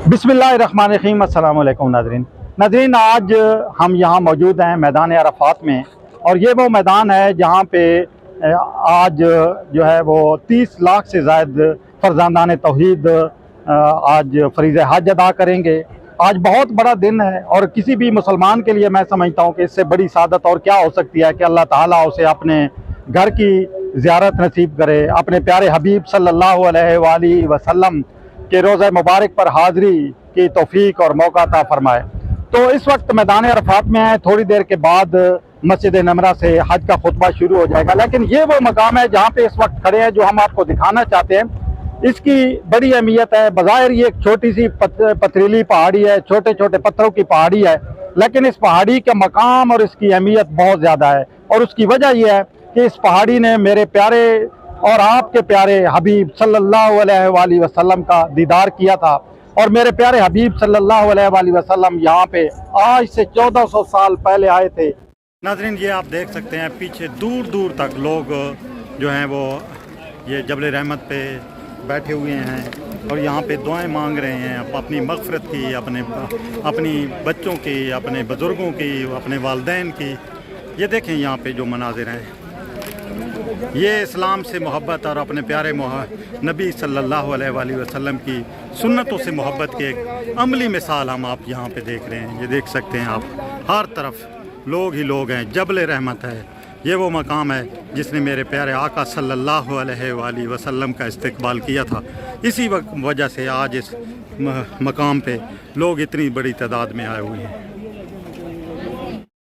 बिस्मिल्लाहिर्रहमानिर्रहीम। अस्सलाम वालेकुम नाज़रीन, आज हम यहाँ मौजूद हैं मैदान अरफात में, और ये वो मैदान है जहाँ पे आज जो है वो 30 लाख से ज़ायद फ़र्ज़ांदान तौहीद आज फ़रीज़ हज अदा करेंगे। आज बहुत बड़ा दिन है और किसी भी मुसलमान के लिए मैं समझता हूँ कि इससे बड़ी सादत और क्या हो सकती है कि अल्लाह ताला उसे अपने घर की ज़ियारत नसीब करे, अपने प्यारे हबीब सल्लल्लाहु अलैहि वसल्लम के रोज़ा मुबारक पर हाज़री की तौफीक और मौका अता फरमाए। तो इस वक्त मैदान अरफात में है, थोड़ी देर के बाद मस्जिद नमरा से हज का खुतबा शुरू हो जाएगा। लेकिन ये वो मकाम है जहाँ पे इस वक्त खड़े हैं जो हम आपको दिखाना चाहते हैं। इसकी बड़ी अहमियत है। बज़ाहिर ये एक छोटी सी पथरीली पहाड़ी है, छोटे छोटे पत्थरों की पहाड़ी है, लेकिन इस पहाड़ी का मकाम और इसकी अहमियत बहुत ज़्यादा है। और उसकी वजह यह है कि इस पहाड़ी ने मेरे प्यारे और आपके प्यारे हबीब सल्लल्लाहु अलैहि वसल्लम का दीदार किया था। और मेरे प्यारे हबीब सल्लल्लाहु अलैहि वसल्लम यहाँ पे आज से 1400 साल पहले आए थे। नाज़रीन, ये आप देख सकते हैं पीछे दूर दूर तक लोग जो हैं वो ये जबल रहमत पे बैठे हुए हैं और यहाँ पे दुआएं मांग रहे हैं अपनी मग़फ़िरत की, अपनी बच्चों की, अपने बुज़ुर्गों की, अपने वालिदैन की। ये देखें यहाँ पे जो मनाज़िर हैं, ये इस्लाम से मोहब्बत और अपने प्यारे नबी सल्लल्लाहु अलैहि वसल्लम की सुन्नतों से मोहब्बत की एक अमली मिसाल हम आप यहाँ पे देख रहे हैं। ये देख सकते हैं आप, हर तरफ लोग ही लोग हैं। जबल रहमत है, ये वो मकाम है जिसने मेरे प्यारे आका सल्लल्लाहु अलैहि वसल्लम का इस्तकबाल किया था। इसी वजह से आज इस मकाम पे लोग इतनी बड़ी तादाद में आए हुए हैं।